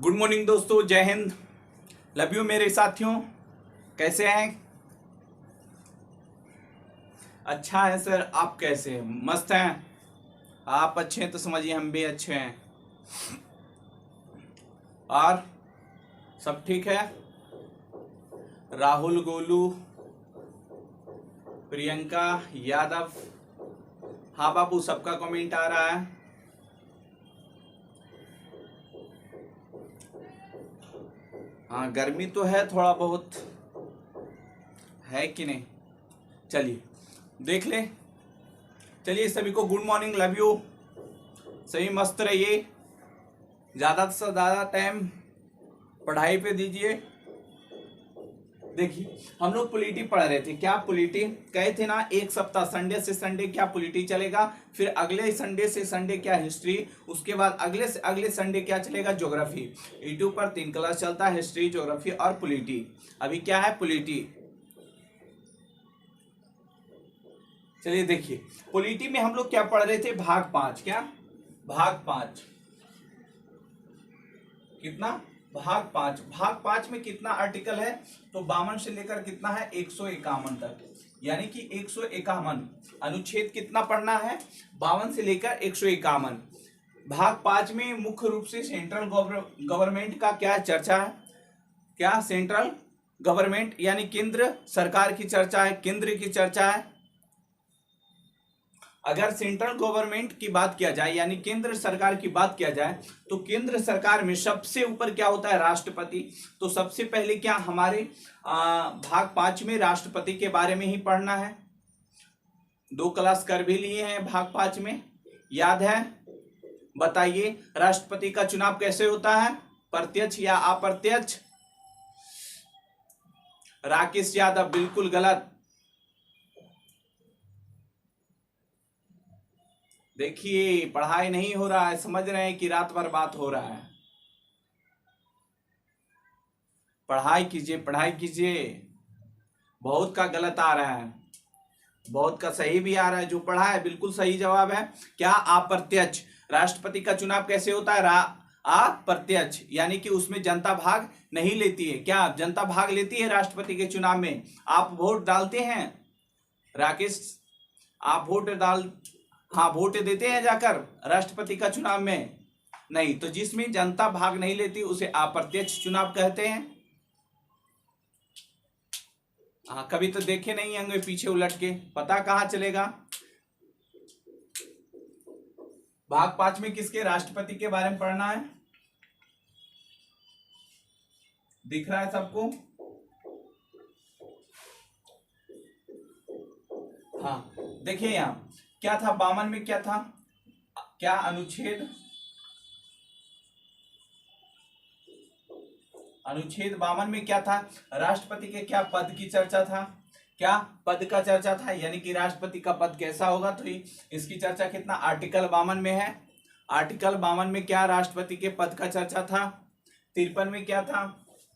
Good morning दोस्तों, जय Hind, love you मेरे साथियों। कैसे हैं? अच्छा है सर, आप कैसे हैं? मस्त हैं? आप अच्छे हैं तो समझिए हम भी अच्छे हैं। और सब ठीक है? राहुल, गोलू, प्रियंका, यादव, हाँ बाबू, सबका कमेंट आ रहा है। हाँ, गर्मी तो है, थोड़ा बहुत है कि नहीं। चलिए देख ले। चलिए सभी को गुड मॉर्निंग, लव यू, सभी मस्त रहिए। ज़्यादा से ज़्यादा टाइम पढ़ाई पे दीजिए। देखिए हम लोग पॉलिटी पढ़ रहे थे। क्या पॉलिटी कहे थे ना, एक सप्ताह संडे से संडे क्या पॉलिटी चलेगा, फिर अगले संडे से संडे क्या हिस्ट्री, उसके बाद अगले से अगले संडे क्या चलेगा, ज्योग्राफी। यूट्यूब पर 3 क्लास चलता है, हिस्ट्री, ज्योग्राफी और पॉलिटी। अभी क्या है, पॉलिटी। चलिए देखिए, पॉलिटी में हम लोग क्या पढ़ रहे थे, भाग 5। क्या भाग 5? कितना? भाग 5। भाग 5 में कितना आर्टिकल है, तो 52 से लेकर कितना है, 151 तक, यानी कि 151 अनुच्छेद कितना पढ़ना है, 52 से लेकर 151। भाग 5 में मुख्य रूप से सेंट्रल गवर्नमेंट का क्या चर्चा है, क्या सेंट्रल गवर्नमेंट यानी केंद्र सरकार की चर्चा है, केंद्र की चर्चा है। अगर सेंट्रल गवर्नमेंट की बात किया जाए यानी केंद्र सरकार की बात किया जाए, तो केंद्र सरकार में सबसे ऊपर क्या होता है, राष्ट्रपति। तो सबसे पहले क्या हमारे भाग 5 में राष्ट्रपति के बारे में ही पढ़ना है। 2 क्लास कर भी लिए हैं भाग 5 में, याद है? बताइए राष्ट्रपति का चुनाव कैसे होता है, प्रत्यक्ष या अप्रत्यक्ष? राकेश यादव बिल्कुल गलत। देखिए पढ़ाई नहीं हो रहा है, समझ रहे हैं कि रात भर बात हो रहा है। पढ़ाई कीजिए, पढ़ाई कीजिए। बहुत का गलत आ रहा है, बहुत का सही भी आ रहा है। जो पढ़ा है बिल्कुल सही जवाब है। क्या? अप्रत्यक्ष। राष्ट्रपति का चुनाव कैसे होता है, अप्रत्यक्ष, यानी कि उसमें जनता भाग नहीं लेती है। क्या जनता भाग लेती है राष्ट्रपति के चुनाव में? आप वोट डालते हैं राकेश? आप वोट डाल, हाँ वोट देते हैं जाकर राष्ट्रपति का चुनाव में? नहीं। तो जिसमें जनता भाग नहीं लेती उसे अप्रत्यक्ष चुनाव कहते हैं। हाँ, कभी तो देखे नहीं होंगे पीछे उलट के, पता कहाँ चलेगा। भाग 5 में किसके, राष्ट्रपति के बारे में पढ़ना है। दिख रहा है सबको? हाँ देखिए, यहाँ क्या था, 52 में क्या था, क्या अनुच्छेद 52 में क्या था, राष्ट्रपति के क्या पद की चर्चा था, क्या पद का चर्चा था, यानी कि राष्ट्रपति का पद कैसा होगा। तो इसकी चर्चा कितना, आर्टिकल 52 में है। आर्टिकल 52 में क्या राष्ट्रपति के पद का चर्चा था। 53 में क्या था,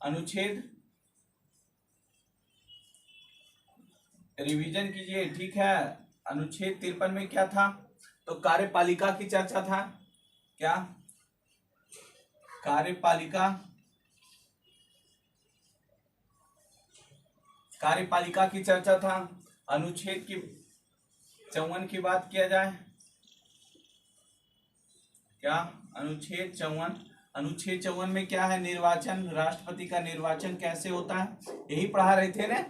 अनुच्छेद, रिवीजन कीजिए, ठीक है। अनुच्छेद 53 में क्या था, तो कार्यपालिका की चर्चा था। क्या? कार्यपालिका, कार्यपालिका की चर्चा था। अनुच्छेद की 54 की बात किया जाए, क्या अनुच्छेद 54, अनुच्छेद 54 में क्या है, निर्वाचन, राष्ट्रपति का निर्वाचन कैसे होता है, यही पढ़ा रहे थे ना।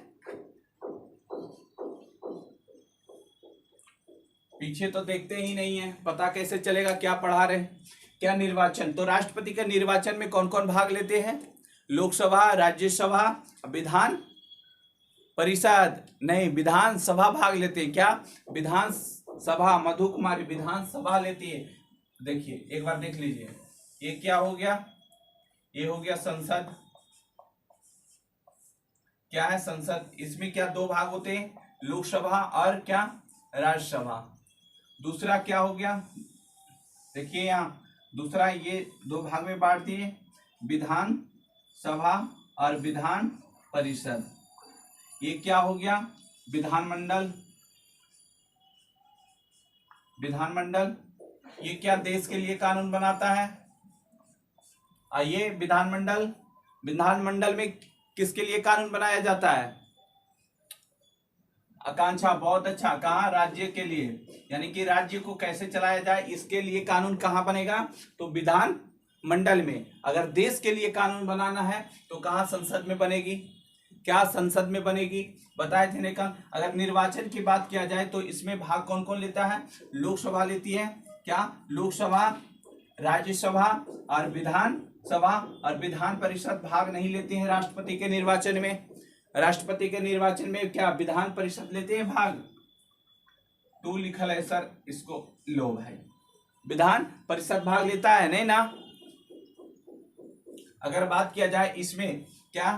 पीछे तो देखते ही नहीं है, पता कैसे चलेगा क्या पढ़ा रहे। क्या निर्वाचन, तो राष्ट्रपति के निर्वाचन में कौन कौन भाग लेते हैं, लोकसभा, राज्यसभा, विधान परिषद, नहीं विधानसभा भाग लेते हैं। क्या? विधानसभा, मधु कुमारी विधानसभा लेती है। देखिए एक बार देख लीजिए, ये क्या हो गया, ये हो गया संसद। क्या है, संसद। इसमें क्या 2 भाग होते हैं, लोकसभा और क्या, राज्यसभा। दूसरा क्या हो गया, देखिए यहाँ दूसरा, ये 2 भाग में बांट दिए, विधान सभा और विधान परिषद। ये क्या हो गया, विधानमंडल, विधानमंडल। ये क्या देश के लिए कानून बनाता है, ये विधानमंडल, विधानमंडल में किसके लिए कानून बनाया जाता है? आकांक्षा, बहुत अच्छा। कहाँ? राज्य के लिए, यानी कि राज्य को कैसे चलाया जाए इसके लिए कानून कहाँ बनेगा? तो विधान मंडल में। अगर देश के लिए कानून बनाना है तो कहाँ? संसद में बनेगी। क्या? संसद में बनेगी। बताए थे लेकिन अगर निर्वाचन की बात किया जाए तो इसमें भाग कौन कौन लेता है? लोकसभा लेती है। क्या? लोकसभा, राज्यसभा और विधान सभा, और विधान परिषद भाग नहीं लेती है राष्ट्रपति के निर्वाचन में। राष्ट्रपति के निर्वाचन में क्या विधान परिषद लेते हैं भाग? तू लिखल है सर, इसको लो भाई। विधान परिषद भाग लेता है नहीं ना। अगर बात किया जाए इसमें क्या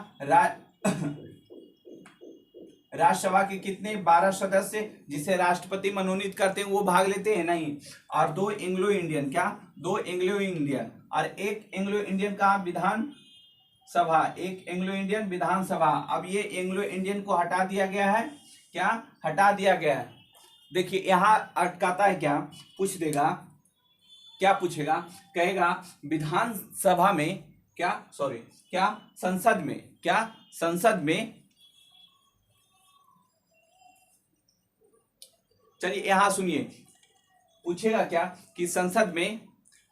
राज्यसभा के कितने? 12 सदस्य जिसे राष्ट्रपति मनोनीत करते हैं वो भाग लेते हैं नहीं। और 2 एंग्लो इंडियन, क्या? 2 एंग्लो इंडियन और 1 एंग्लो इंडियन का विधान सभा, 1 एंग्लो इंडियन विधानसभा। अब ये एंग्लो इंडियन को हटा दिया गया है। क्या? हटा दिया गया है। देखिए यहां अटकाता है क्या? पूछ देगा, क्या पूछेगा? कहेगा विधानसभा में क्या, सॉरी क्या, संसद में, क्या संसद में, चलिए यहां सुनिए, पूछेगा क्या कि संसद में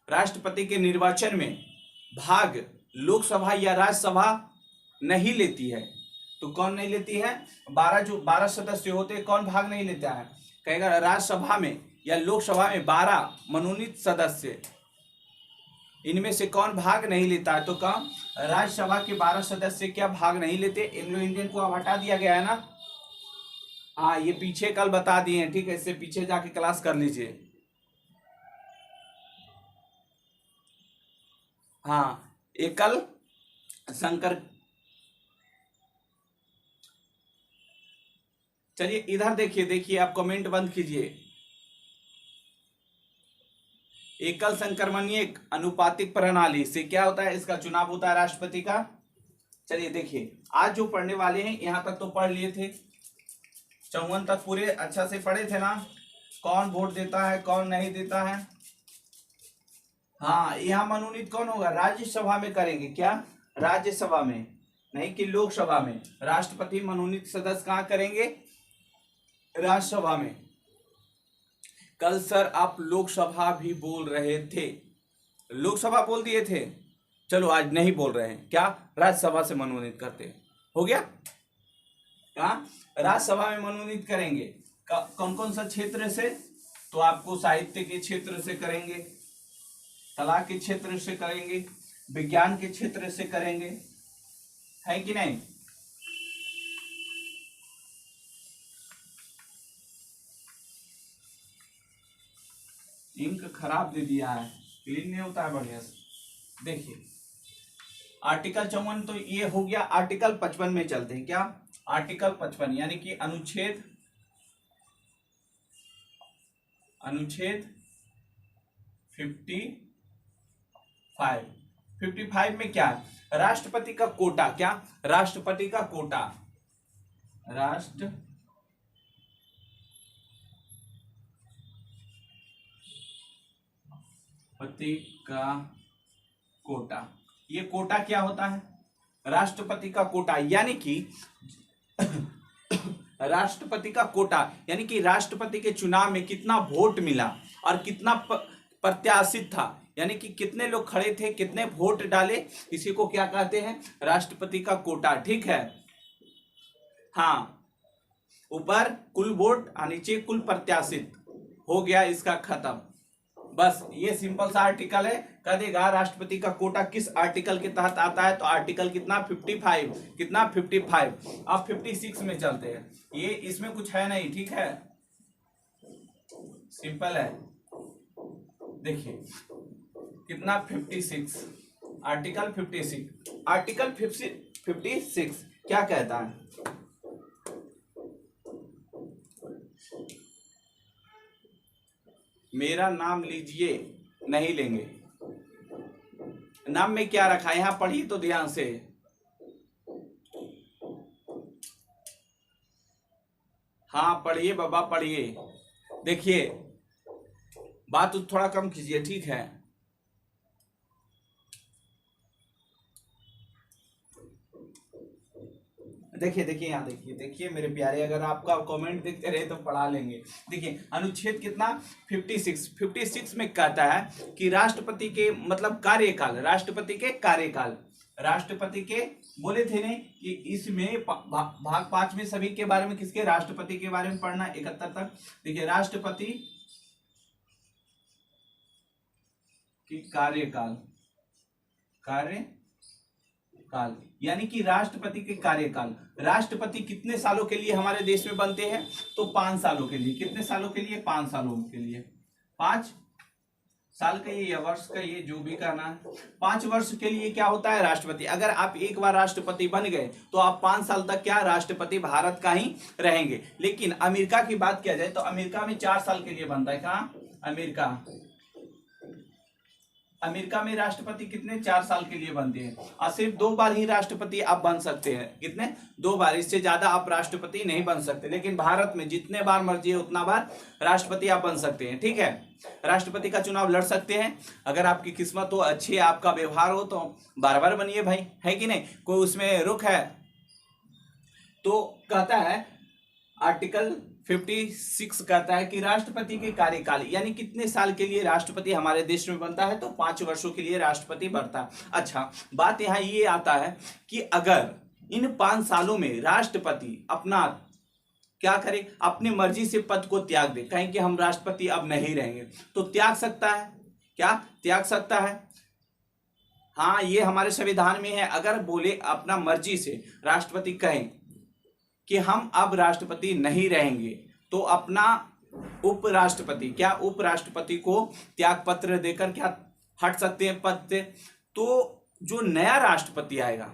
राष्ट्रपति के निर्वाचन में भाग लोकसभा या राज्यसभा नहीं लेती है। तो कौन नहीं लेती है? 12 सदस्य होते हैं, कौन भाग नहीं लेता है? कहेगा राज्यसभा में या लोकसभा में 12 मनोनीत सदस्य, इनमें से कौन भाग नहीं लेता है? तो कौन? राज्यसभा के 12 सदस्य क्या भाग नहीं लेते? एंग्लो इंडियन को अब हटा दिया गया है ना। हाँ, ये पीछे कल बता दिए हैं, ठीक है, इससे पीछे जाके क्लास कर लीजिए। हाँ, एकल संकर, चलिए इधर देखिए, देखिए आप कमेंट बंद कीजिए। एकल संक्रमणीय अनुपातिक प्रणाली से क्या होता है? इसका चुनाव होता है राष्ट्रपति का। चलिए देखिए, आज जो पढ़ने वाले हैं यहां तक तो पढ़ लिए थे, 54 तक पूरे अच्छा से पढ़े थे ना। कौन वोट देता है, कौन नहीं देता है? हाँ, यहाँ मनोनीत कौन होगा? राज्यसभा में करेंगे। क्या? राज्यसभा में, नहीं कि लोकसभा में। राष्ट्रपति मनोनीत सदस्य कहाँ करेंगे? राज्यसभा में। कल सर आप लोकसभा भी बोल रहे थे, लोकसभा बोल दिए थे, चलो आज नहीं बोल रहे हैं। क्या? राज्यसभा से मनोनीत करते हो गया। कहाँ? राज्यसभा में मनोनीत करेंगे। कौन कौन सा क्षेत्र से? तो आपको साहित्य के क्षेत्र से करेंगे, कला के क्षेत्र से करेंगे, विज्ञान के क्षेत्र से करेंगे, है कि नहीं? इंक खराब दे दिया है, क्लीन नहीं होता है बढ़िया से। देखिए आर्टिकल 54 तो ये हो गया। आर्टिकल 55 में चलते हैं। क्या? आर्टिकल 55 यानी कि अनुच्छेद 55 में क्या है? राष्ट्रपति का कोटा। क्या? राष्ट्रपति का कोटा, राष्ट्रपति का कोटा। ये कोटा क्या होता है? राष्ट्रपति का कोटा यानी कि राष्ट्रपति का कोटा यानी कि राष्ट्रपति के चुनाव में कितना वोट मिला और कितना प्रत्याशित था, यानी कि कितने लोग खड़े थे, कितने वोट डाले, इसी को क्या कहते हैं? राष्ट्रपति का कोटा। ठीक है। हाँ, ऊपर कुल वोट और नीचे कुल प्रत्याशित। हो गया इसका खत्म। बस ये सिंपल सा आर्टिकल है। कह देगा राष्ट्रपति का कोटा किस आर्टिकल के तहत आता है? तो आर्टिकल कितना? 55। कितना? 55। अब 56 में चलते हैं। ये इसमें कुछ है नहीं, ठीक है, सिंपल है। देखिए कितना? 56, आर्टिकल 56। आर्टिकल 56 क्या कहता है? मेरा नाम लीजिए, नहीं लेंगे। नाम में क्या रखा है यहां? पढ़िए तो ध्यान से। हाँ पढ़िए बाबा, पढ़िए। देखिए बात थोड़ा कम कीजिए, ठीक है। देखिए देखिए यहाँ देखिए देखिए मेरे प्यारे, अगर आपका कमेंट देखते रहे तो पढ़ा लेंगे। देखिए अनुच्छेद कितना 56 में कहता है कि राष्ट्रपति के मतलब कार्यकाल, राष्ट्रपति के बोले थे ने कि इसमें भाग 5 में सभी के बारे में किसके, राष्ट्रपति के बारे में पढ़ना 71 तक। देखिए राष्ट्रपति की कार्यकाल यानी कि राष्ट्रपति के कार्यकाल, राष्ट्रपति कितने सालों के लिए हमारे देश में बनते हैं, तो 5 सालों के लिए। कितने सालों के लिए, 5 सालों के लिए। 5 साल का ये या वर्ष का ये जो भी कहना है, 5 वर्ष के लिए क्या होता है राष्ट्रपति। अगर आप एक बार राष्ट्रपति बन गए तो आप 5 साल तक क्या राष्ट्रपति भारत का ही रहेंगे। लेकिन अमेरिका की बात किया जाए तो अमेरिका में 4 साल के लिए बनता है। कहाँ, अमेरिका में राष्ट्रपति कितने, 4 साल के लिए बनते हैं और सिर्फ 2 बार ही राष्ट्रपति आप बन सकते हैं। कितने, 2 बार, इससे ज्यादा आप राष्ट्रपति नहीं बन सकते। लेकिन भारत में जितने बार मर्जी है उतना बार राष्ट्रपति आप बन सकते हैं। ठीक है, राष्ट्रपति का चुनाव लड़ सकते हैं। अगर आपकी किस्मत हो, अच्छी आपका व्यवहार हो तो बार बार बनिए भाई, है कि नहीं, कोई उसमें रुख है। तो कहता है आर्टिकल 56 कहता है कि राष्ट्रपति के कार्यकाल यानी कितने साल के लिए राष्ट्रपति हमारे देश में बनता है, तो 5 वर्षों के लिए राष्ट्रपति बनता है। अच्छा, बात यहाँ ये आता है कि अगर इन 5 सालों में राष्ट्रपति अपना क्या करे, अपनी मर्जी से पद को त्याग दे, कहें कि हम राष्ट्रपति अब नहीं रहेंगे, तो त्याग सकता है। क्या त्याग सकता है? हाँ, ये हमारे संविधान में है। अगर बोले अपना मर्जी से राष्ट्रपति कहें कि हम अब राष्ट्रपति नहीं रहेंगे, तो अपना उपराष्ट्रपति को त्याग पत्र देकर क्या हट सकते हैं पद से। तो जो नया राष्ट्रपति आएंगे,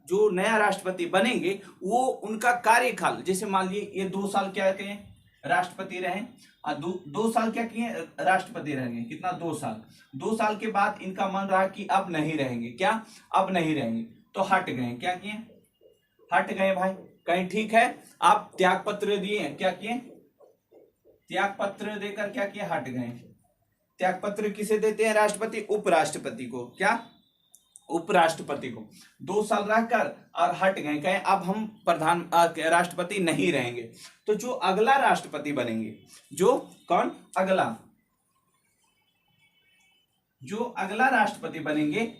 जो नया राष्ट्रपति बनेंगे, वो उनका कार्यकाल, जैसे मान लिए ये 2 साल क्या कहें राष्ट्रपति रहे, 2 साल क्या किए राष्ट्रपति रहेंगे, कितना, 2 साल। 2 साल के बाद इनका मन रहा कि अब नहीं रहेंगे, क्या अब नहीं रहेंगे, तो हट गए। क्या किए, हट गए भाई। कहीं ठीक है, आप त्याग पत्र दिए, क्या किए, त्याग पत्र देकर क्या किए, हट गए। त्याग पत्र किसे देते हैं राष्ट्रपति, उपराष्ट्रपति को। क्या, उपराष्ट्रपति को। 2 साल रहकर और हट गए, कहें अब हम राष्ट्रपति नहीं रहेंगे। तो जो अगला राष्ट्रपति बनेंगे, जो अगला राष्ट्रपति बनेंगे,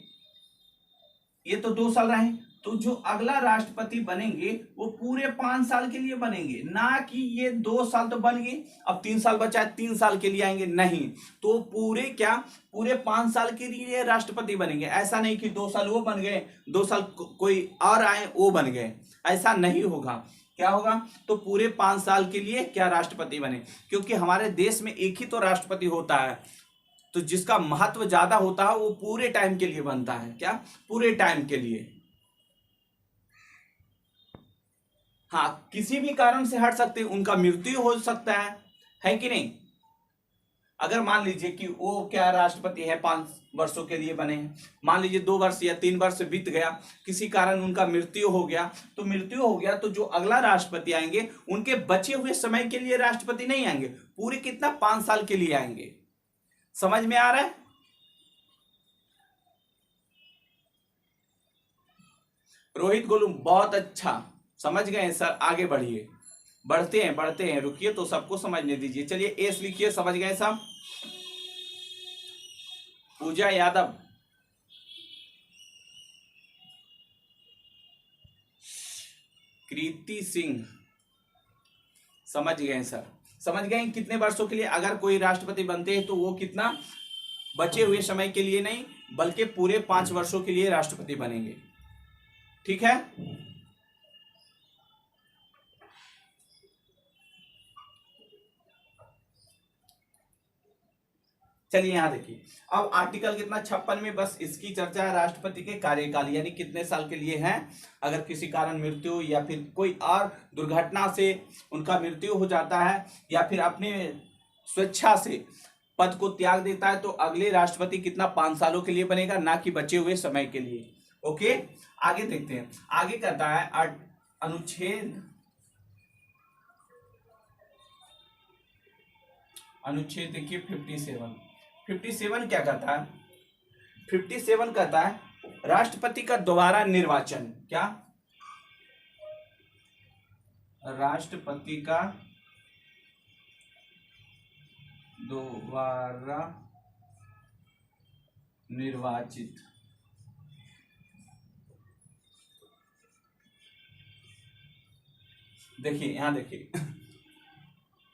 ये तो 2 साल रहे, तो जो अगला राष्ट्रपति बनेंगे वो पूरे 5 साल के लिए बनेंगे, ना कि ये 2 साल तो बन गए अब 3 साल बचा 3 साल के लिए आएंगे, नहीं। तो पूरे 5 साल के लिए राष्ट्रपति बनेंगे। ऐसा नहीं कि 2 साल वो बन गए, 2 साल कोई और आए वो बन गए, ऐसा नहीं होगा। क्या होगा, तो पूरे 5 साल के लिए क्या राष्ट्रपति बने, क्योंकि हमारे देश में एक ही तो राष्ट्रपति होता है, तो जिसका महत्व ज्यादा होता है वो पूरे टाइम के लिए बनता है। क्या, पूरे टाइम के लिए। हाँ, किसी भी कारण से हट सकते हैं, उनका मृत्यु हो सकता है कि नहीं। अगर मान लीजिए कि वो क्या राष्ट्रपति है 5 वर्षों के लिए बने हैं, मान लीजिए 2 वर्ष या 3 वर्ष बीत गया, किसी कारण उनका मृत्यु हो गया, तो जो अगला राष्ट्रपति आएंगे उनके बचे हुए समय के लिए राष्ट्रपति नहीं आएंगे, पूरे कितना 5 साल के लिए आएंगे। समझ में आ रहा है? रोहित गोलू बहुत अच्छा, समझ गए सर, आगे बढ़िए, बढ़ते हैं, रुकिए तो सबको समझने दीजिए। चलिए एस लिखिए, समझ गए सब। पूजा यादव, कृति सिंह, समझ गए सर, समझ गए कितने वर्षों के लिए अगर कोई राष्ट्रपति बनते हैं तो वो कितना बचे हुए समय के लिए नहीं बल्कि पूरे 5 वर्षों के लिए राष्ट्रपति बनेंगे। ठीक है, चलिए यहां देखिए, अब आर्टिकल कितना 56 में बस इसकी चर्चा है, राष्ट्रपति के कार्यकाल यानी कितने साल के लिए हैं। अगर किसी कारण मृत्यु या फिर कोई और दुर्घटना से उनका मृत्यु हो जाता है या फिर अपने स्वेच्छा से पद को त्याग देता है तो अगले राष्ट्रपति कितना 5 सालों के लिए बनेगा, ना कि बचे हुए समय के लिए। ओके, आगे देखते हैं। आगे कहता है अनुच्छेद देखिए 57 क्या कहता है। 57 कहता है राष्ट्रपति का दोबारा निर्वाचन, क्या राष्ट्रपति का दोबारा निर्वाचित, देखिए यहां देखिए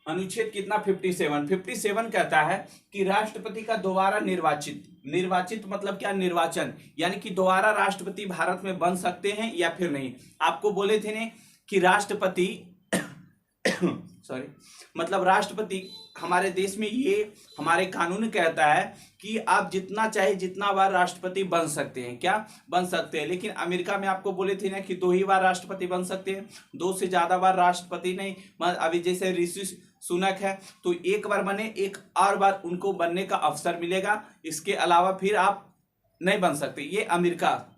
अनुच्छेद कितना 57 कहता है कि राष्ट्रपति का दोबारा निर्वाचित, निर्वाचित मतलब क्या, निर्वाचन, यानी कि दोबारा राष्ट्रपति भारत में बन सकते हैं या फिर नहीं। आपको बोले थे ने कि राष्ट्रपति सॉरी, मतलब राष्ट्रपति हमारे देश में, ये हमारे कानून कहता है कि आप जितना चाहे जितना बार राष्ट्रपति बन सकते हैं, क्या बन सकते हैं। लेकिन अमेरिका में आपको बोले थे ना कि 2 ही बार राष्ट्रपति बन सकते हैं, 2 से ज्यादा बार राष्ट्रपति नहीं। अभी जैसे ऋषि सुनक है तो 1 बार बने, 1 और बार उनको बनने का अवसर मिलेगा, इसके अलावा फिर आप नहीं बन सकते। ये अमेरिका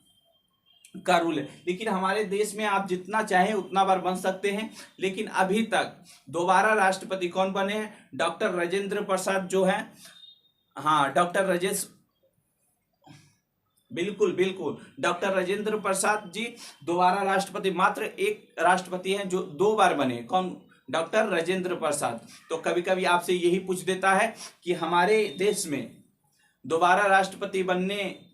का रूल है। लेकिन हमारे देश में आप जितना चाहें उतना बार बन सकते हैं। लेकिन अभी तक दोबारा राष्ट्रपति कौन बने हैं, डॉक्टर राजेंद्र प्रसाद जो है, हाँ डॉक्टर राजेश, बिल्कुल बिल्कुल डॉक्टर राजेंद्र प्रसाद जी दोबारा राष्ट्रपति, मात्र एक राष्ट्रपति हैं जो 2 बार बने, कौन, डॉक्टर राजेंद्र प्रसाद। तो कभी कभी आपसे यही पूछ देता है कि हमारे देश में दोबारा राष्ट्रपति बनने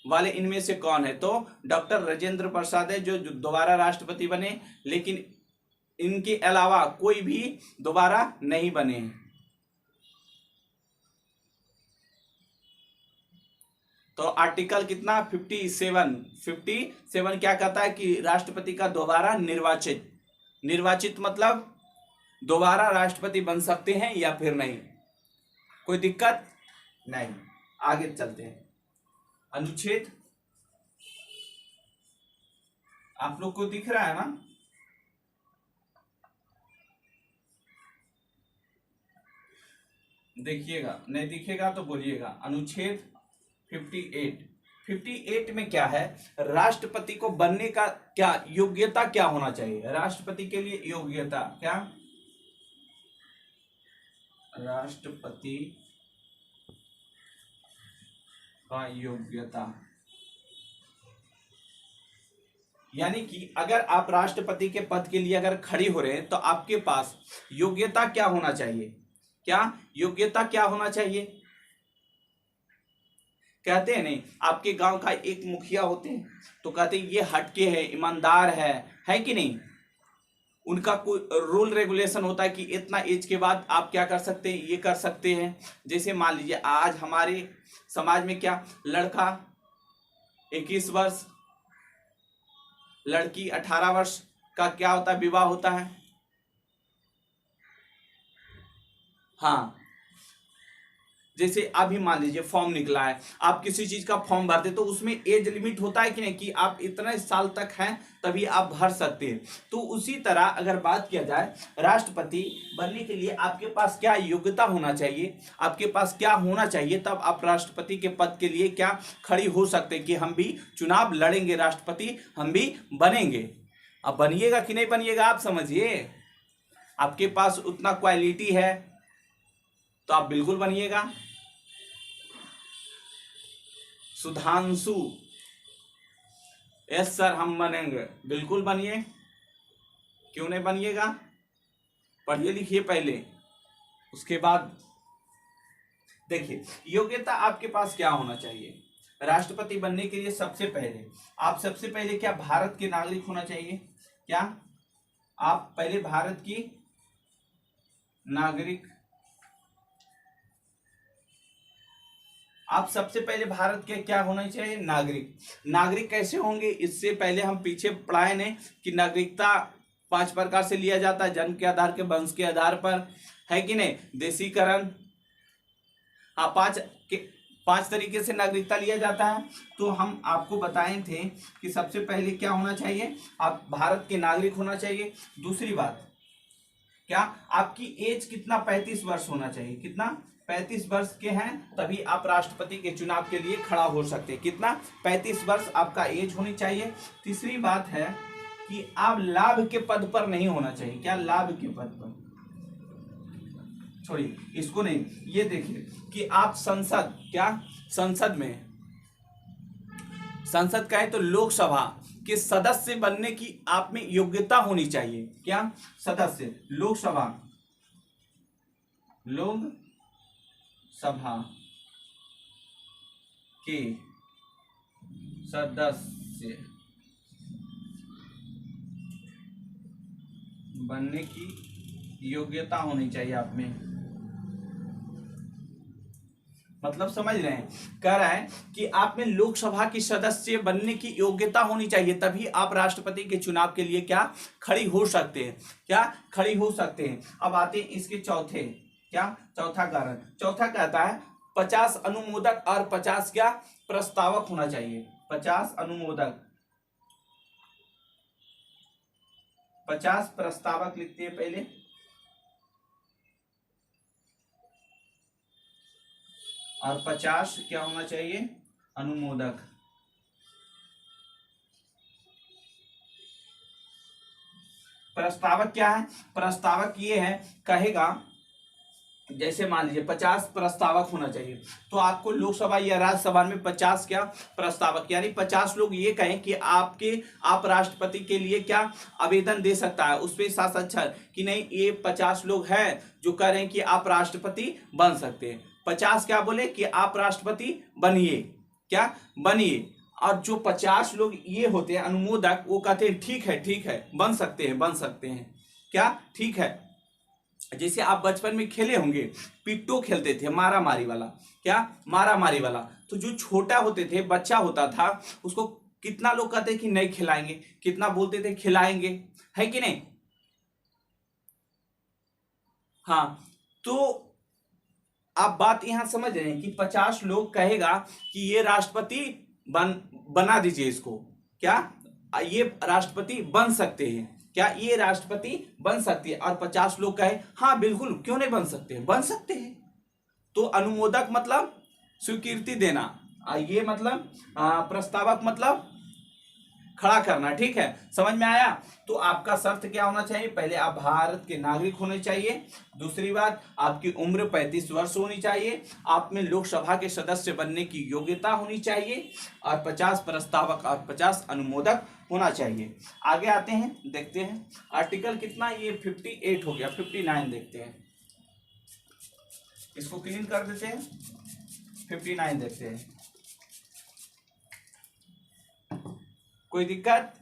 वाले इनमें से कौन है, तो डॉक्टर राजेंद्र प्रसाद है जो दोबारा राष्ट्रपति बने, लेकिन इनके अलावा कोई भी दोबारा नहीं बने। तो आर्टिकल कितना 57 क्या कहता है कि राष्ट्रपति का दोबारा निर्वाचित, निर्वाचित मतलब दोबारा राष्ट्रपति बन सकते हैं या फिर नहीं, कोई दिक्कत नहीं। आगे चलते हैं। अनुच्छेद आप लोग को दिख रहा है ना, देखिएगा, नहीं दिखेगा तो बोलिएगा। अनुच्छेद 58 में क्या है, राष्ट्रपति को बनने का क्या योग्यता क्या होना चाहिए, राष्ट्रपति के लिए योग्यता क्या, राष्ट्रपति का योग्यता, यानी कि अगर आप राष्ट्रपति के पद के लिए अगर खड़ी हो रहे हैं तो आपके पास योग्यता क्या होना चाहिए, क्या योग्यता क्या होना चाहिए। कहते हैं नहीं, आपके गांव का एक मुखिया होते हैं तो कहते हैं ये हटके है, ईमानदार है कि नहीं। उनका कोई रूल रेगुलेशन होता है कि इतना एज के बाद आप क्या कर सकते हैं, ये कर सकते हैं। जैसे मान लीजिए आज हमारे समाज में क्या, लड़का 21 वर्ष, लड़की 18 वर्ष का क्या होता है, विवाह होता है। हाँ, जैसे अभी मान लीजिए फॉर्म निकला है, आप किसी चीज का फॉर्म भरते तो उसमें एज लिमिट होता है कि नहीं, कि आप इतने साल तक हैं तभी आप भर सकते हैं। तो उसी तरह अगर बात किया जाए राष्ट्रपति बनने के लिए आपके पास क्या योग्यता होना चाहिए, आपके पास क्या होना चाहिए, तब आप राष्ट्रपति के पद के लिए क्या खड़ी हो सकते हैं कि हम भी चुनाव लड़ेंगे, राष्ट्रपति हम भी बनेंगे। अब बनिएगा कि नहीं बनिएगा आप समझिए, आपके पास उतना क्वालिटी है तो आप बिल्कुल बनिएगा। सुधांशु, यस सर हम बनेंगे, बिल्कुल बनिए, क्यों नहीं बनिएगा, पढ़िए लिखिए पहले, उसके बाद देखिए योग्यता आपके पास क्या होना चाहिए। राष्ट्रपति बनने के लिए सबसे पहले क्या भारत के नागरिक होना चाहिए, क्या आप पहले भारत की नागरिक, आप सबसे पहले भारत के क्या होना चाहिए, नागरिक। नागरिक कैसे होंगे, इससे पहले हम पीछे पढ़ाए ने कि नागरिकता 5 प्रकार से लिया जाता है, जन्म के आधार के, वंश के आधार पर, है कि नहीं, देशीकरण, हाँ 5 तरीके से नागरिकता लिया जाता है। तो हम आपको बताए थे कि सबसे पहले क्या होना चाहिए, आप भारत के नागरिक होना चाहिए। दूसरी बात क्या, आपकी एज कितना 35 वर्ष होना चाहिए, कितना 35 वर्ष के हैं तभी आप राष्ट्रपति के चुनाव के लिए खड़ा हो सकते हैं, कितना 35 वर्ष आपका एज होनी चाहिए। तीसरी बात है कि आप लाभ के पद पर नहीं होना चाहिए, क्या लाभ के पद पर, छोड़िए इसको नहीं, ये देखिए कि आप संसद, क्या संसद में संसद कहे तो लोकसभा के सदस्य बनने की आप में योग्यता होनी चाहिए। क्या? सदस्य, लोकसभा, लोकसभा के सदस्य बनने की योग्यता होनी चाहिए आप में। मतलब समझ रहे हैं, कह रहा है कि आप में लोकसभा की सदस्य बनने की योग्यता होनी चाहिए, तभी आप राष्ट्रपति के चुनाव के लिए क्या खड़ी हो सकते हैं, क्या खड़ी हो सकते हैं। अब आते हैं इसके चौथे, क्या चौथा कारण। चौथा कहता है 50 अनुमोदक और 50 क्या प्रस्तावक होना चाहिए। 50 अनुमोदक, 50 प्रस्तावक लिखते हैं पहले, और 50 क्या होना चाहिए अनुमोदक। प्रस्तावक क्या है? प्रस्तावक ये है, कहेगा जैसे मान लीजिए 50 प्रस्तावक होना चाहिए, तो आपको लोकसभा या राज्यसभा में 50 क्या प्रस्तावक, यानी 50 लोग ये कहें कि आप राष्ट्रपति के लिए क्या आवेदन दे सकता है, उस पर हस्ताक्षर कि नहीं, ये 50 लोग हैं जो कह रहे हैं कि आप राष्ट्रपति बन सकते हैं। 50 क्या बोले कि आप राष्ट्रपति बनिए, क्या बनिए। और जो 50 लोग ये होते हैं अनुमोदक, वो कहते हैं ठीक है बन सकते हैं, क्या ठीक है। जैसे आप बचपन में खेले होंगे, पिट्टो खेलते थे, मारा मारी वाला, क्या मारा मारी वाला, तो जो छोटा होते थे, बच्चा होता था, उसको कितना लोग कहते कि नहीं खिलाएंगे, कितना बोलते थे खिलाएंगे, है कि नहीं। हाँ, तो आप बात यहां समझ रहे हैं कि 50 लोग कहेगा कि ये राष्ट्रपति बना दीजिए इसको, क्या ये राष्ट्रपति बन सकते हैं, क्या ये राष्ट्रपति बन सकती है। और 50 लोग कहे हाँ बिल्कुल, क्यों नहीं बन सकते, बन सकते हैं। तो अनुमोदक मतलब स्वीकृति देना, ये मतलब प्रस्तावक मतलब खड़ा करना, ठीक है, समझ में आया। तो आपका शर्त क्या होना चाहिए? पहले आप भारत के नागरिक होने चाहिए, दूसरी बात आपकी उम्र 35 वर्ष होनी चाहिए, आप में लोकसभा के सदस्य बनने की योग्यता होनी चाहिए, और 50 प्रस्तावक और 50 अनुमोदक होना चाहिए। आगे आते हैं, देखते हैं आर्टिकल कितना, ये 58 हो गया, 59 देखते हैं, इसको क्लीन कर देते हैं, 59 देखते हैं। कोई दिक्कत?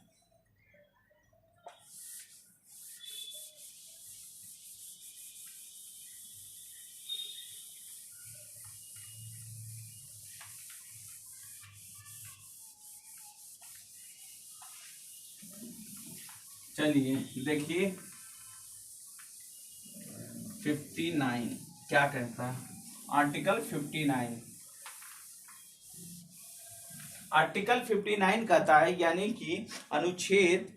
चलिए देखिए 59 क्या कहता है। आर्टिकल 59, आर्टिकल 59 कहता है, यानी कि अनुच्छेद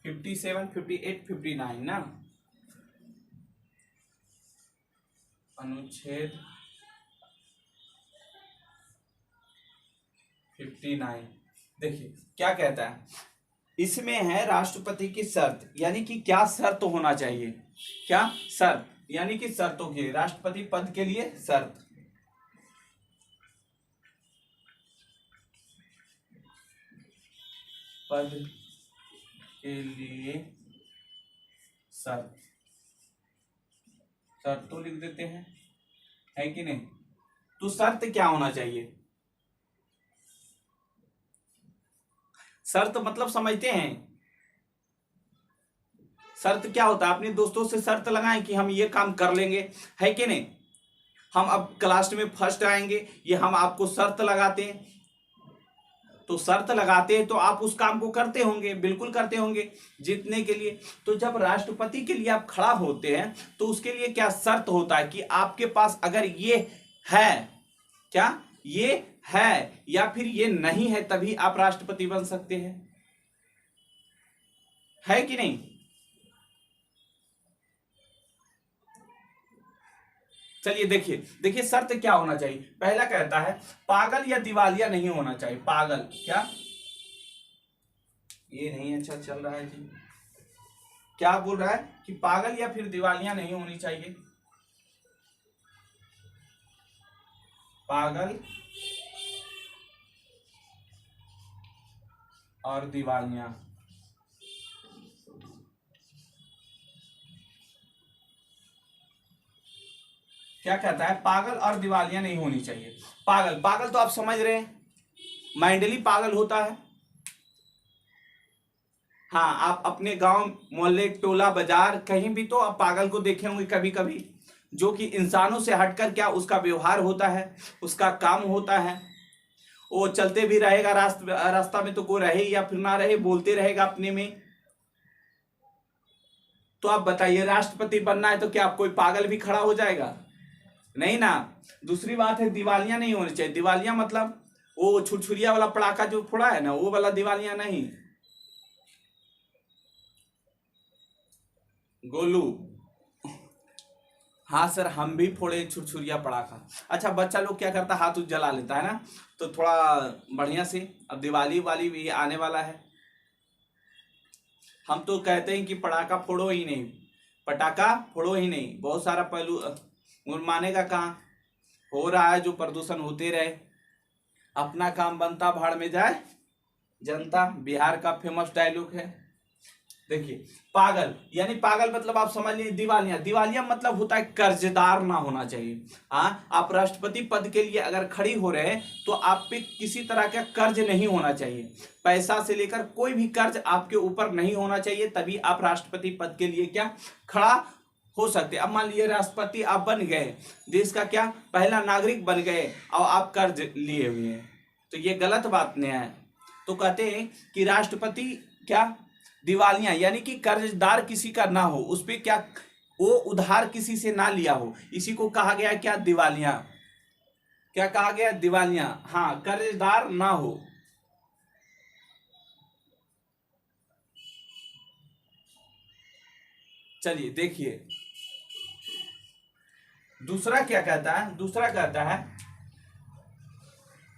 57, 58, 59 ना, अनुच्छेद 59 देखिए क्या कहता है। इसमें है राष्ट्रपति की शर्त, यानी कि क्या शर्त होना चाहिए, क्या शर्त, यानी कि शर्तों के लिए, राष्ट्रपति पद के लिए शर्त। पद के लिए शर्त, शर्त तो लिख देते हैं, है कि नहीं। तो शर्त क्या होना चाहिए? शर्त मतलब समझते हैं, शर्त क्या होता है? अपने दोस्तों से शर्त लगाएं कि हम ये काम कर लेंगे, है कि नहीं। हम अब क्लास में फर्स्ट आएंगे, ये हम आपको शर्त लगाते हैं, तो शर्त लगाते हैं तो आप उस काम को करते होंगे, बिल्कुल करते होंगे जीतने के लिए। तो जब राष्ट्रपति के लिए आप खड़ा होते हैं तो उसके लिए क्या शर्त होता है कि आपके पास अगर ये है, क्या ये है या फिर ये नहीं है, तभी आप राष्ट्रपति बन सकते हैं, है कि नहीं। चलिए देखिए, देखिए शर्त क्या होना चाहिए। पहला कहता है पागल या दिवालिया नहीं होना चाहिए। पागल, क्या ये नहीं अच्छा चल रहा है जी, क्या बोल रहा है कि पागल या फिर दिवालिया नहीं होनी चाहिए। पागल और दिवालियां। क्या कहता है? पागल और दिवालियां नहीं होनी चाहिए। पागल, पागल तो आप समझ रहे हैं, मेंटली पागल होता है। हाँ, आप अपने गांव मोहल्ले टोला बाजार कहीं भी तो आप पागल को देखे होंगे कभी कभी, जो कि इंसानों से हटकर क्या उसका व्यवहार होता है, उसका काम होता है। वो चलते भी रहेगा रास्ता में तो कोई रहे या फिर ना रहे, बोलते रहेगा अपने में। तो आप बताइए, राष्ट्रपति बनना है तो क्या कोई पागल भी खड़ा हो जाएगा? नहीं ना। दूसरी बात है, दिवालियां नहीं होनी चाहिए। दिवालियां मतलब वो छुरछुरिया वाला पटाखा जो फोड़ा है ना, वो वाला दिवालियां नहीं। गोलू, हाँ सर, हम भी फोड़े छुरछुरिया पटाखा। अच्छा, बच्चा लोग क्या करता है, हाथ उठ जला लेता है ना, तो थोड़ा बढ़िया से। अब दिवाली वाली भी आने वाला है, हम तो कहते हैं कि पटाखा फोड़ो ही नहीं, पटाखा फोड़ो ही नहीं। बहुत सारा पहलू मानेगा कहाँ, हो रहा है जो प्रदूषण होते रहे, अपना काम बनता भाड़ में जाए जनता, बिहार का फेमस डायलॉग है। देखिए, पागल यानी पागल मतलब आप समझ लीजिए, दिवालिया, दिवालिया मतलब होता है कर्जदार ना होना चाहिए। हाँ, आप राष्ट्रपति पद के लिए अगर खड़ी हो रहे हैं तो आप पे किसी तरह का कर्ज नहीं होना चाहिए, पैसा से लेकर कोई भी कर्ज आपके ऊपर नहीं होना चाहिए, तभी आप राष्ट्रपति पद के लिए क्या खड़ा हो सकते। अब मान लीजिए राष्ट्रपति आप बन गए, देश का क्या पहला नागरिक बन गए और आप कर्ज लिए हुए हैं, तो ये गलत बात नहीं है। तो कहते हैं कि राष्ट्रपति क्या दिवालिया यानी कि कर्जदार किसी का ना हो, उस पे क्या वो उधार किसी से ना लिया हो, इसी को कहा गया क्या दिवालिया। क्या कहा गया? दिवालिया। हाँ, कर्जदार ना हो। चलिए देखिए, दूसरा क्या कहता है? दूसरा कहता है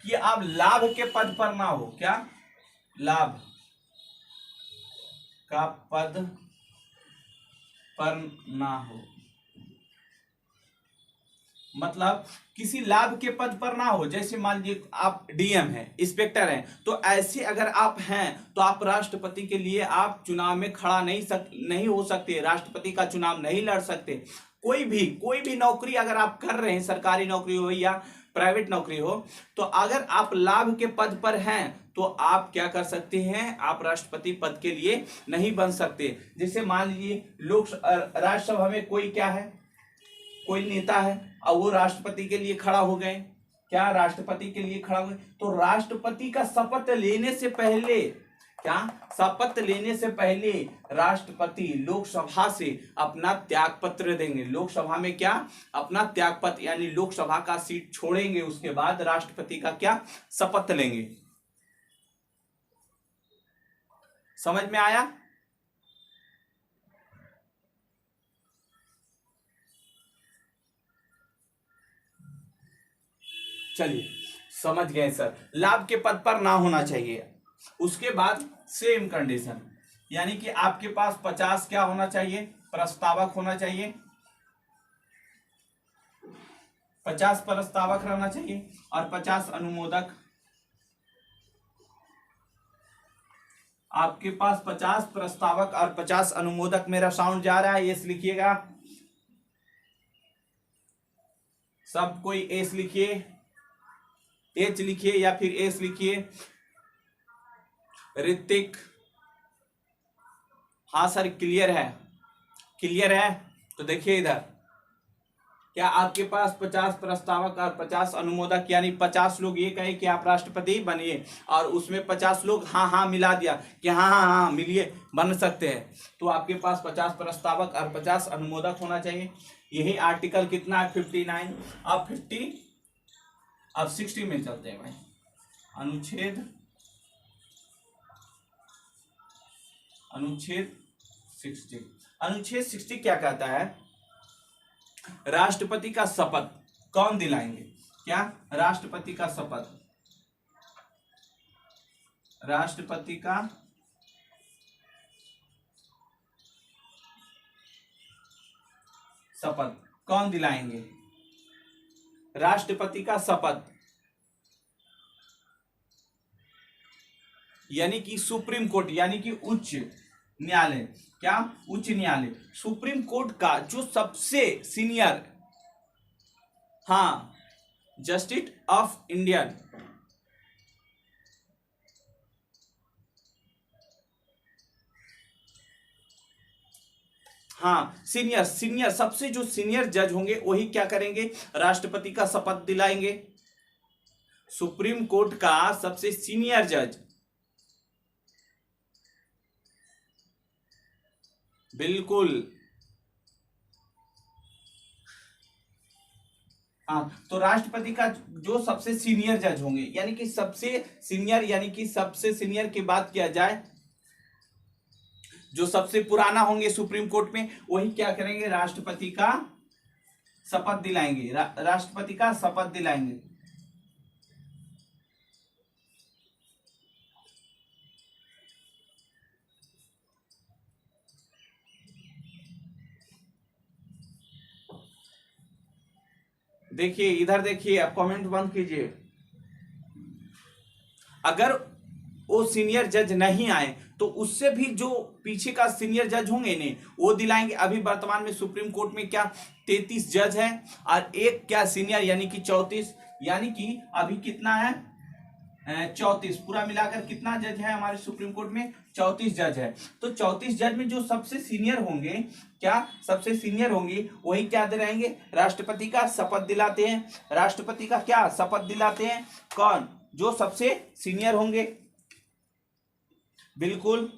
कि आप लाभ के पद पर ना हो। क्या? लाभ का पद पर ना हो, मतलब किसी लाभ के पद पर ना हो। जैसे मान लीजिए आप डीएम हैं, इंस्पेक्टर हैं, तो ऐसे अगर आप हैं तो आप राष्ट्रपति के लिए आप चुनाव में खड़ा नहीं हो सकते, राष्ट्रपति का चुनाव नहीं लड़ सकते। कोई भी नौकरी अगर आप कर रहे हैं, सरकारी नौकरी हो या प्राइवेट नौकरी हो, तो अगर आप लाभ के पद पर हैं तो आप क्या कर सकते हैं, आप राष्ट्रपति पद के लिए नहीं बन सकते। जैसे मान लीजिए राज्यसभा में कोई क्या है, कोई नेता है और वो राष्ट्रपति के लिए खड़ा हो गए, क्या राष्ट्रपति के लिए खड़ा हुए, तो राष्ट्रपति का शपथ लेने से पहले, क्या शपथ लेने से पहले राष्ट्रपति लोकसभा से अपना त्याग पत्र देंगे। लोकसभा में क्या अपना त्याग पत्र यानी लोकसभा का सीट छोड़ेंगे, उसके बाद राष्ट्रपति का क्या शपथ लेंगे। समझ में आया? चलिए, समझ गए सर, लाभ के पद पर ना होना चाहिए। उसके बाद सेम कंडीशन, यानी कि आपके पास 50 क्या होना चाहिए, प्रस्तावक होना चाहिए, 50 प्रस्तावक रहना चाहिए और 50 अनुमोदक। आपके पास 50 प्रस्तावक और 50 अनुमोदक। मेरा साउंड जा रहा है? यस लिखिएगा, सब कोई एस लिखिए, एच लिखिए या फिर एस लिखिए। ऋतिक, हाँ सर क्लियर है, क्लियर है। तो देखिए इधर, क्या आपके पास 50 प्रस्तावक और 50 अनुमोदक, यानी 50 लोग ये कहे कि आप राष्ट्रपति बनिए और उसमें 50 लोग हाँ हाँ मिला दिया कि हाँ हाँ हाँ मिलिए बन सकते हैं, तो आपके पास 50 प्रस्तावक और 50 अनुमोदक होना चाहिए। यही आर्टिकल कितना है? 59। अब 50, अब 60 में चलते हैं भाई। अनुच्छेद अनुच्छेद 60, अनुच्छेद 60 क्या कहता है? राष्ट्रपति का शपथ कौन दिलाएंगे? क्या? राष्ट्रपति का शपथ, राष्ट्रपति का शपथ कौन दिलाएंगे? राष्ट्रपति का शपथ यानी कि सुप्रीम कोर्ट यानी कि उच्च न्यायालय, क्या उच्च न्यायालय, सुप्रीम कोर्ट का जो सबसे सीनियर, हाँ, जस्टिस ऑफ इंडियन, हाँ सीनियर, सीनियर सबसे जो सीनियर जज होंगे वही क्या करेंगे, राष्ट्रपति का शपथ दिलाएंगे। सुप्रीम कोर्ट का सबसे सीनियर जज, बिल्कुल, हाँ, तो राष्ट्रपति का जो सबसे सीनियर जज होंगे, यानी कि सबसे सीनियर, यानी कि सबसे सीनियर की बात किया जाए, जो सबसे पुराना होंगे सुप्रीम कोर्ट में, वही क्या करेंगे, राष्ट्रपति का शपथ दिलाएंगे, राष्ट्रपति का शपथ दिलाएंगे। देखिए इधर देखिए, आप कमेंट बंद कीजिए। अगर वो सीनियर जज नहीं आए तो उससे भी जो पीछे का सीनियर जज होंगे ने वो दिलाएंगे। अभी वर्तमान में सुप्रीम कोर्ट में क्या 33 जज हैं और एक क्या सीनियर यानी कि 34, यानी कि अभी कितना है 34, पूरा मिलाकर कितना जज है हमारे सुप्रीम कोर्ट में, 34 जज है। तो 34 जज में जो सबसे सीनियर होंगे, क्या सबसे सीनियर होंगे, वही क्या दिलाएंगे, राष्ट्रपति का शपथ दिलाते हैं। राष्ट्रपति का क्या शपथ दिलाते हैं, कौन, जो सबसे सीनियर होंगे, बिल्कुल।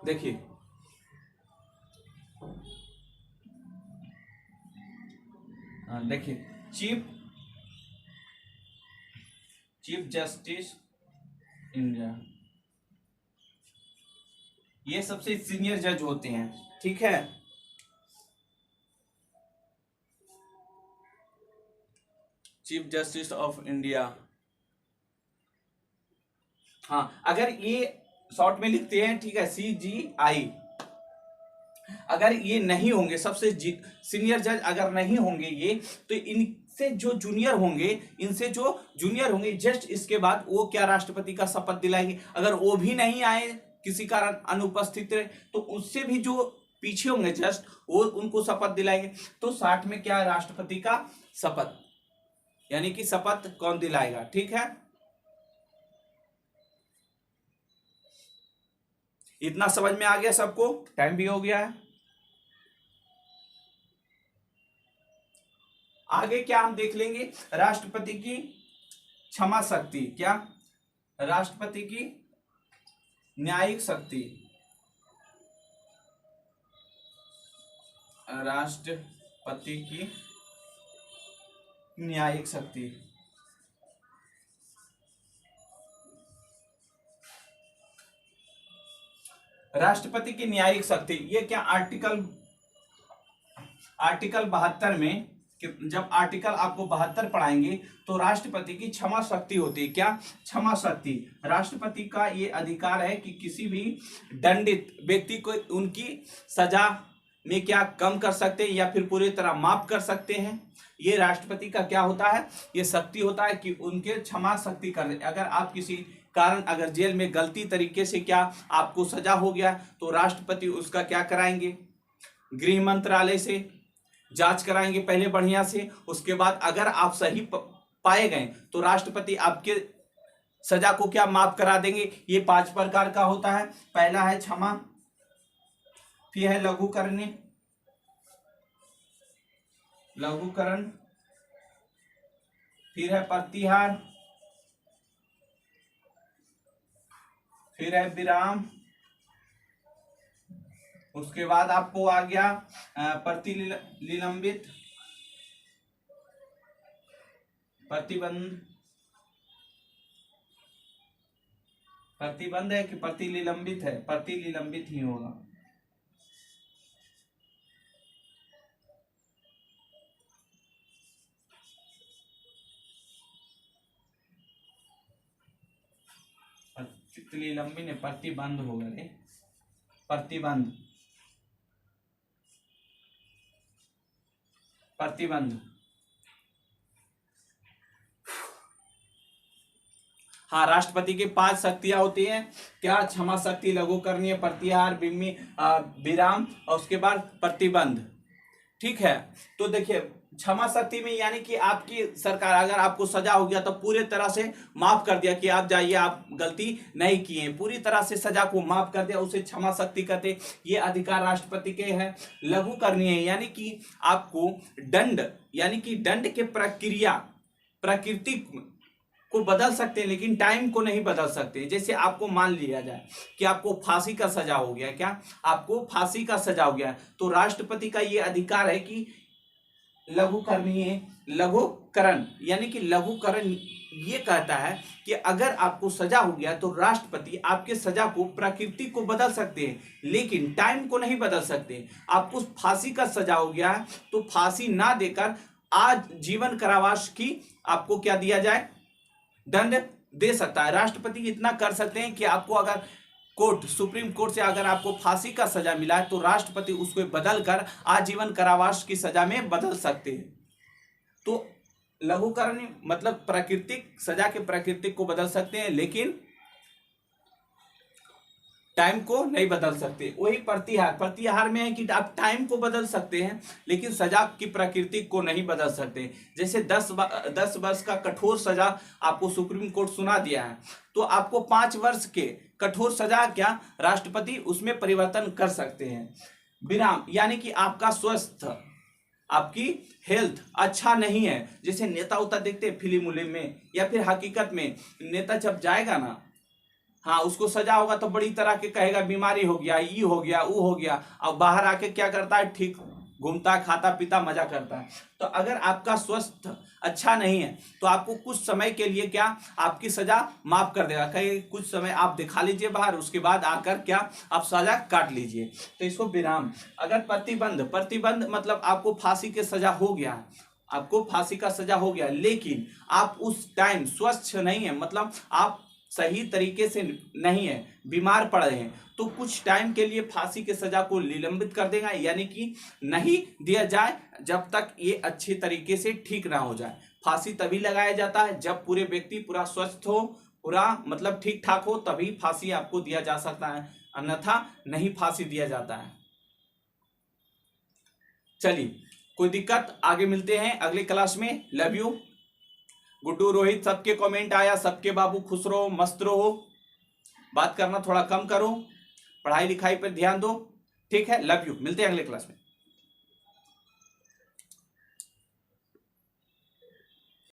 देखिए देखिए, चीफ चीफ जस्टिस इंडिया, ये सबसे सीनियर जज होते हैं, ठीक है। चीफ जस्टिस ऑफ इंडिया, हाँ, अगर ये शॉर्ट में लिखते हैं, ठीक है, CGI। अगर ये नहीं होंगे, सबसे सीनियर जज अगर नहीं होंगे ये, तो इनसे जो जूनियर होंगे, इनसे जो जूनियर होंगे, जस्ट इसके बाद वो क्या राष्ट्रपति का शपथ दिलाएंगे। अगर वो भी नहीं आए, किसी कारण अनुपस्थित रहे, तो उससे भी जो पीछे होंगे जस्ट, वो उनको शपथ दिलाएंगे। तो 60 में क्या राष्ट्रपति का शपथ, यानी कि शपथ कौन दिलाएगा, ठीक है। इतना समझ में आ गया सबको, टाइम भी हो गया है। आगे क्या हम देख लेंगे, राष्ट्रपति की क्षमा शक्ति, क्या राष्ट्रपति की न्यायिक शक्ति, राष्ट्रपति की न्यायिक शक्ति, राष्ट्रपति की न्यायिक शक्ति, ये क्या आर्टिकल 72 में, जब आर्टिकल आपको 72 पढ़ाएंगे तो राष्ट्रपति की क्षमा शक्ति होती है, क्या क्षमा शक्ति। राष्ट्रपति का ये अधिकार है कि किसी भी दंडित व्यक्ति को उनकी सजा में क्या कम कर सकते हैं या फिर पूरी तरह माफ कर सकते हैं। ये राष्ट्रपति का क्या होता है, ये शक्ति होता है कि उनके क्षमा शक्ति कर दे। अगर आप किसी कारण अगर जेल में गलती तरीके से क्या आपको सजा हो गया, तो राष्ट्रपति उसका क्या कराएंगे, गृह मंत्रालय से जांच कराएंगे पहले बढ़िया से। उसके बाद अगर आप सही पाए गए तो राष्ट्रपति आपके सजा को क्या माफ करा देंगे। ये 5 प्रकार का होता है। पहला है क्षमा, फिर है लघुकरण, फिर है प्रतिहार, फिर है विराम, उसके बाद आपको आ गया प्रतिनिलंबित, प्रतिबंध, प्रतिबंध है कि प्रतिनिलंबित है, प्रतिनिलंबित ही होगा। इतनी लंबी ने प्रतिबंध हो गए, प्रतिबंध, प्रतिबंध। हाँ, राष्ट्रपति की 5 शक्तियां होती हैं। क्या? क्षमा शक्ति, लघु करनीय, प्रत्याहार, विराम और उसके बाद प्रतिबंध। ठीक है, तो देखिए क्षमा शक्ति में यानी कि आपकी सरकार अगर आपको सजा हो गया तो पूरे तरह से माफ कर दिया कि आप जाइए, आप गलती नहीं किए, पूरी तरह से सजा को माफ कर दिया, उसे क्षमा शक्ति कहते। ये अधिकार राष्ट्रपति के हैं। लघु करनीय यानी कि आपको दंड, यानी कि दंड के प्रकृति को बदल सकते हैं लेकिन टाइम को नहीं बदल सकते। जैसे आपको मान लिया जाए कि आपको फांसी का सजा हो गया, क्या आपको फांसी का सजा हो गया, तो राष्ट्रपति का ये अधिकार है कि लघु करनीय, लघुकरण यानी कि लघुकरण ये कहता है कि अगर आपको सजा हो गया तो राष्ट्रपति आपके सजा को, प्रकृति को बदल सकते हैं लेकिन टाइम को नहीं बदल सकते। आपको फांसी का सजा हो गया है तो फांसी ना देकर आजीवन कारावास की आपको क्या दिया जाए, दंड दे सकता है। राष्ट्रपति इतना कर सकते हैं कि आपको अगर कोर्ट, सुप्रीम कोर्ट से अगर आपको फांसी का सजा मिला है तो राष्ट्रपति उसको बदलकर आजीवन कारावास की सजा में बदल सकते हैं। तो लघुकरण मतलब प्राकृतिक सजा के प्राकृतिक को बदल सकते हैं लेकिन टाइम को नहीं बदल सकते। वही प्रतिहार में है कि आप टाइम को बदल सकते हैं लेकिन सजा की प्रकृति को नहीं बदल सकते। जैसे 10 वर्ष का कठोर सजा आपको सुप्रीम कोर्ट सुना दिया है तो आपको 5 वर्ष के कठोर सजा क्या राष्ट्रपति उसमें परिवर्तन कर सकते हैं। विराम यानी कि आपका स्वास्थ्य, आपकी हेल्थ अच्छा नहीं है, जैसे नेता उता देखते हैं फिल्म में या फिर हकीकत में नेता जब जाएगा ना, हाँ उसको सजा होगा तो बड़ी तरह के कहेगा बीमारी हो गया, ये हो गया, वो हो गया, और बाहर आके क्या करता है, ठीक घूमता, खाता पीता, मजा करता है। तो अगर आपका स्वास्थ्य अच्छा नहीं है तो आपको कुछ समय के लिए क्या आपकी सजा माफ कर देगा, कहीं कुछ समय आप दिखा लीजिए बाहर, उसके बाद आकर क्या आप सजा काट लीजिए, तो इसको विराम। अगर प्रतिबंध मतलब आपको फांसी की सजा हो गया, आपको फांसी का सजा हो गया लेकिन आप उस टाइम स्वस्थ नहीं है, मतलब आप सही तरीके से नहीं है, बीमार पड़ रहे हैं, तो कुछ टाइम के लिए फांसी की सजा को निलंबित कर देगा, यानी कि नहीं दिया जाए जब तक ये अच्छे तरीके से ठीक ना हो जाए। फांसी तभी लगाया जाता है जब पूरे व्यक्ति पूरा स्वस्थ हो, पूरा मतलब ठीक ठाक हो, तभी फांसी आपको दिया जा सकता है, अन्यथा नहीं फांसी दिया जाता है। चलिए कोई दिक्कत, आगे मिलते हैं अगले क्लास में। Love you. गुड्डू, रोहित, सबके कमेंट आया, सबके बाबू खुश रहो, मस्त रहो, बात करना थोड़ा कम करो, पढ़ाई लिखाई पर ध्यान दो, ठीक है। लव यू, मिलते हैं अगले क्लास में।